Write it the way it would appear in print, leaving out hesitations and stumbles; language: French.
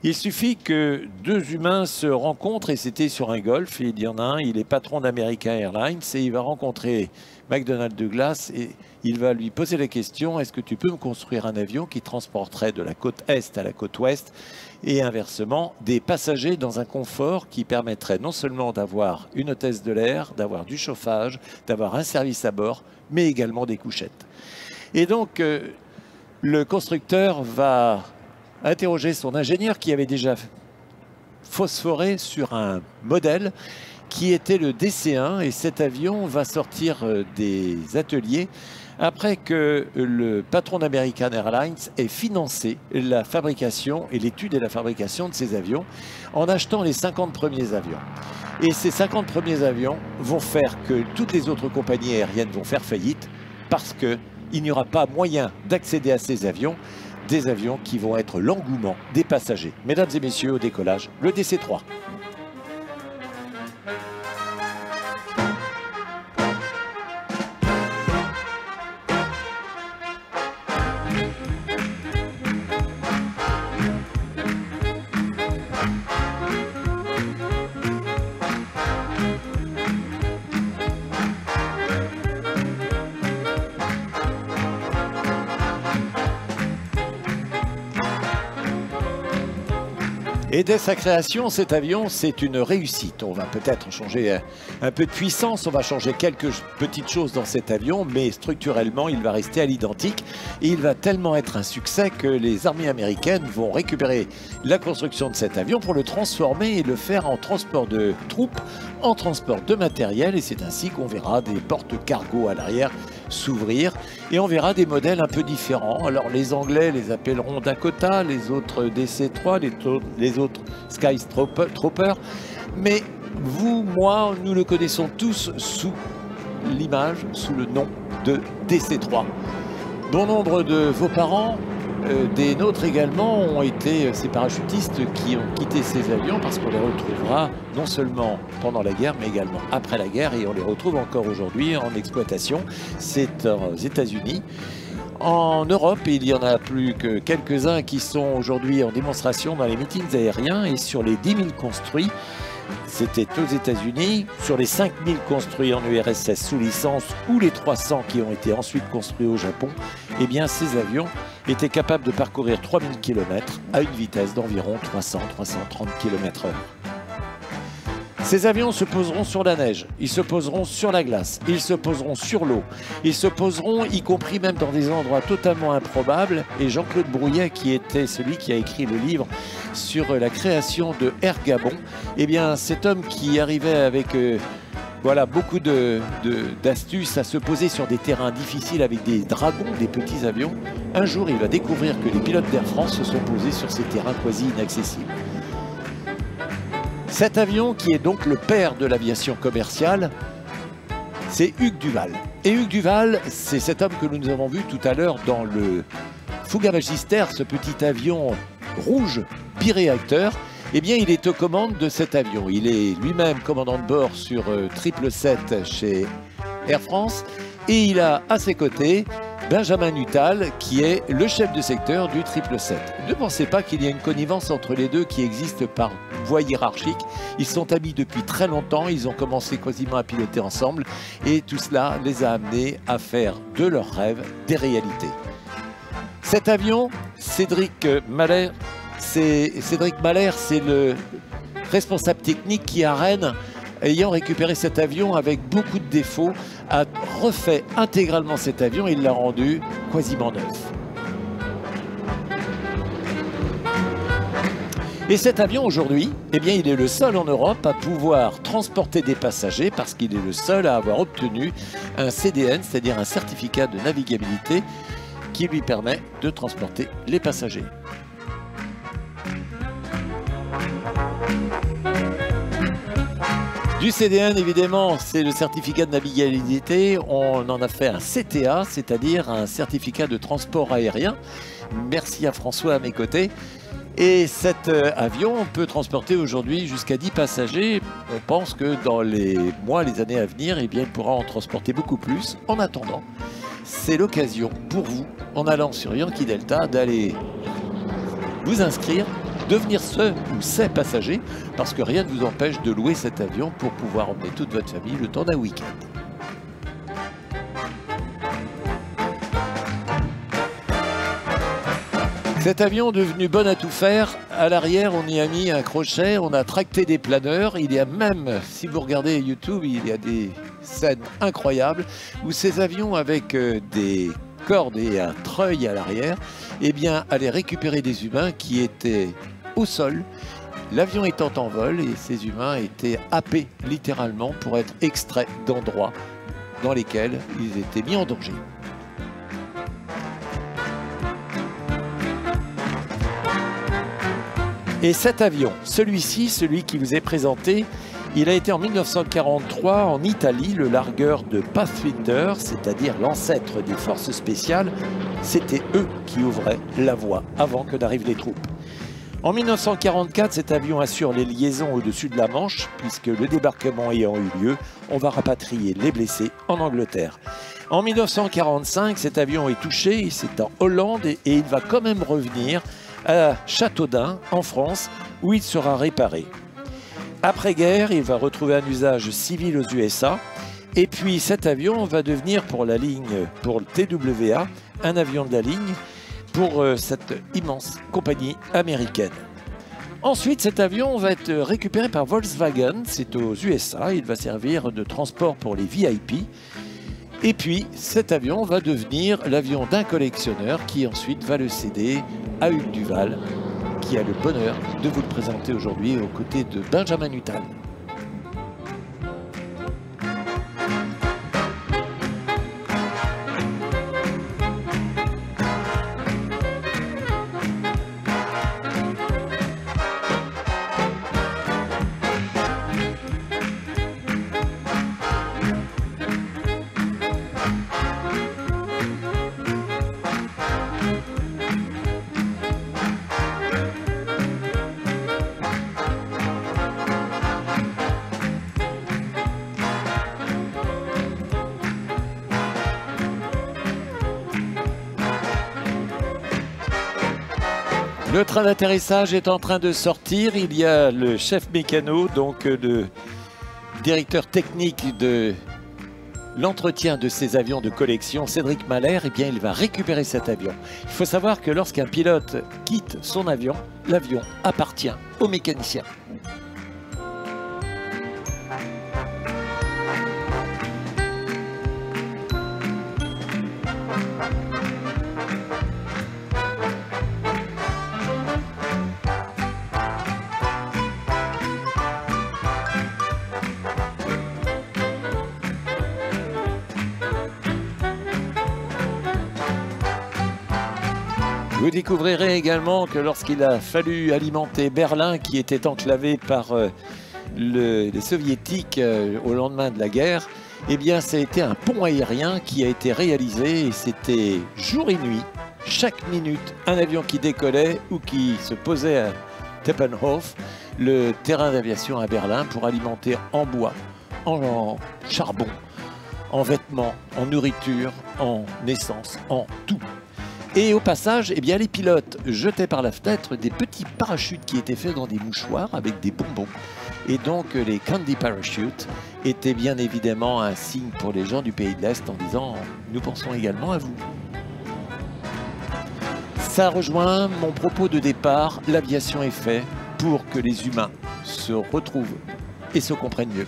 Il suffit que deux humains se rencontrent, et c'était sur un golf, et il y en a un, il est patron d'American Airlines, et il va rencontrer McDonnell Douglas, et il va lui poser la question, est-ce que tu peux me construire un avion qui transporterait de la côte Est à la côte Ouest, et inversement, des passagers dans un confort qui permettrait non seulement d'avoir une hôtesse de l'air, d'avoir du chauffage, d'avoir un service à bord, mais également des couchettes. Et donc, le constructeur va interroger son ingénieur qui avait déjà phosphoré sur un modèle qui était le DC-1, et cet avion va sortir des ateliers après que le patron d'American Airlines ait financé la fabrication et l'étude et la fabrication de ces avions en achetant les 50 premiers avions. Et ces 50 premiers avions vont faire que toutes les autres compagnies aériennes vont faire faillite parce qu'il n'y aura pas moyen d'accéder à ces avions, des avions qui vont être l'engouement des passagers. Mesdames et messieurs, au décollage, le DC-3. Et dès sa création, cet avion, c'est une réussite. On va peut-être changer un peu de puissance, on va changer quelques petites choses dans cet avion, mais structurellement, il va rester à l'identique. Et il va tellement être un succès que les armées américaines vont récupérer la construction de cet avion pour le transformer et le faire en transport de troupes, en transport de matériel. Et c'est ainsi qu'on verra des portes cargo à l'arrière s'ouvrir. Et on verra des modèles un peu différents. Alors les Anglais les appelleront Dakota, les autres DC-3, les autres Skytrooper. Mais vous, moi, nous le connaissons tous sous l'image, sous le nom de DC-3. Bon nombre de vos parents, des nôtres également, ont été ces parachutistes qui ont quitté ces avions parce qu'on les retrouvera non seulement pendant la guerre, mais également après la guerre, et on les retrouve encore aujourd'hui en exploitation. C'est aux États-Unis. En Europe, il y en a plus que quelques-uns qui sont aujourd'hui en démonstration dans les meetings aériens, et sur les 10 000 construits, c'était aux États-Unis. Sur les 5 000 construits en URSS sous licence ou les 300 qui ont été ensuite construits au Japon, eh bien ces avions étaient capables de parcourir 3000 km à une vitesse d'environ 300-330 km/h. Ces avions se poseront sur la neige, ils se poseront sur la glace, ils se poseront sur l'eau, ils se poseront y compris même dans des endroits totalement improbables. Et Jean-Claude Brouillet, qui était celui qui a écrit le livre sur la création de Air Gabon, eh bien cet homme qui arrivait avec voilà, beaucoup d'astuces à se poser sur des terrains difficiles avec des dragons, des petits avions, un jour il va découvrir que les pilotes d'Air France se sont posés sur ces terrains quasi inaccessibles. Cet avion, qui est donc le père de l'aviation commerciale, c'est Hugues Duval. Et Hugues Duval, c'est cet homme que nous avons vu tout à l'heure dans le Fouga Magister, ce petit avion rouge biréacteur. Eh bien, il est aux commandes de cet avion. Il est lui-même commandant de bord sur 777 chez Air France. Et il a à ses côtés Benjamin Nuttall, qui est le chef de secteur du 777. Ne pensez pas qu'il y a une connivence entre les deux qui existe par voie hiérarchique. Ils sont amis depuis très longtemps, ils ont commencé quasiment à piloter ensemble, et tout cela les a amenés à faire de leurs rêves des réalités. Cet avion, Cédric Mahler, c'est le responsable technique qui, à Rennes, ayant récupéré cet avion avec beaucoup de défauts, a refait intégralement cet avion et il l'a rendu quasiment neuf. Et cet avion aujourd'hui, eh bien, il est le seul en Europe à pouvoir transporter des passagers parce qu'il est le seul à avoir obtenu un CDN, c'est-à-dire un certificat de navigabilité qui lui permet de transporter les passagers. Du CDN, évidemment, c'est le certificat de navigabilité. On en a fait un CTA, c'est-à-dire un certificat de transport aérien. Merci à François à mes côtés. Et cet avion peut transporter aujourd'hui jusqu'à 10 passagers. On pense que dans les mois, les années à venir, eh bien, il pourra en transporter beaucoup plus. En attendant, c'est l'occasion pour vous, en allant sur Yankee Delta, d'aller vous inscrire devenir ce ou ces passagers, parce que rien ne vous empêche de louer cet avion pour pouvoir emmener toute votre famille le temps d'un week-end. Cet avion devenu bon à tout faire, à l'arrière on y a mis un crochet, on a tracté des planeurs, il y a même, si vous regardez YouTube, il y a des scènes incroyables où ces avions avec des cordes et un treuil à l'arrière, eh bien allaient récupérer des humains qui étaient au sol, l'avion étant en vol et ces humains étaient happés littéralement pour être extraits d'endroits dans lesquels ils étaient mis en danger. Et cet avion, celui-ci, celui qui vous est présenté, il a été en 1943 en Italie, le largueur de Pathfinder, c'est-à-dire l'ancêtre des forces spéciales. C'était eux qui ouvraient la voie avant que n'arrivent les troupes. En 1944, cet avion assure les liaisons au-dessus de la Manche, puisque le débarquement ayant eu lieu, on va rapatrier les blessés en Angleterre. En 1945, cet avion est touché, c'est en Hollande, et il va quand même revenir à Châteaudun, en France, où il sera réparé. Après-guerre, il va retrouver un usage civil aux USA, et puis cet avion va devenir pour le TWA, un avion de la ligne, pour cette immense compagnie américaine. Ensuite, cet avion va être récupéré par Volkswagen, c'est aux USA, il va servir de transport pour les VIP. Et puis, cet avion va devenir l'avion d'un collectionneur qui ensuite va le céder à Hugues Duval, qui a le bonheur de vous le présenter aujourd'hui aux côtés de Benjamin Nuttall. Le train d'atterrissage est en train de sortir. Il y a le chef mécano, donc le directeur technique de l'entretien de ces avions de collection, Cédric Mahler. Eh bien, il va récupérer cet avion. Il faut savoir que lorsqu'un pilote quitte son avion, l'avion appartient au mécanicien. Vous découvrirez également que lorsqu'il a fallu alimenter Berlin, qui était enclavé par les soviétiques au lendemain de la guerre, eh bien ça a été un pont aérien qui a été réalisé et c'était jour et nuit, chaque minute, un avion qui décollait ou qui se posait à Teppenhof, le terrain d'aviation à Berlin, pour alimenter en bois, en charbon, en vêtements, en nourriture, en essence, en tout. Et au passage, eh bien, les pilotes jetaient par la fenêtre des petits parachutes qui étaient faits dans des mouchoirs avec des bonbons. Et donc les candy parachutes étaient bien évidemment un signe pour les gens du pays de l'Est en disant « nous pensons également à vous ». Ça rejoint mon propos de départ, l'aviation est faite pour que les humains se retrouvent et se comprennent mieux.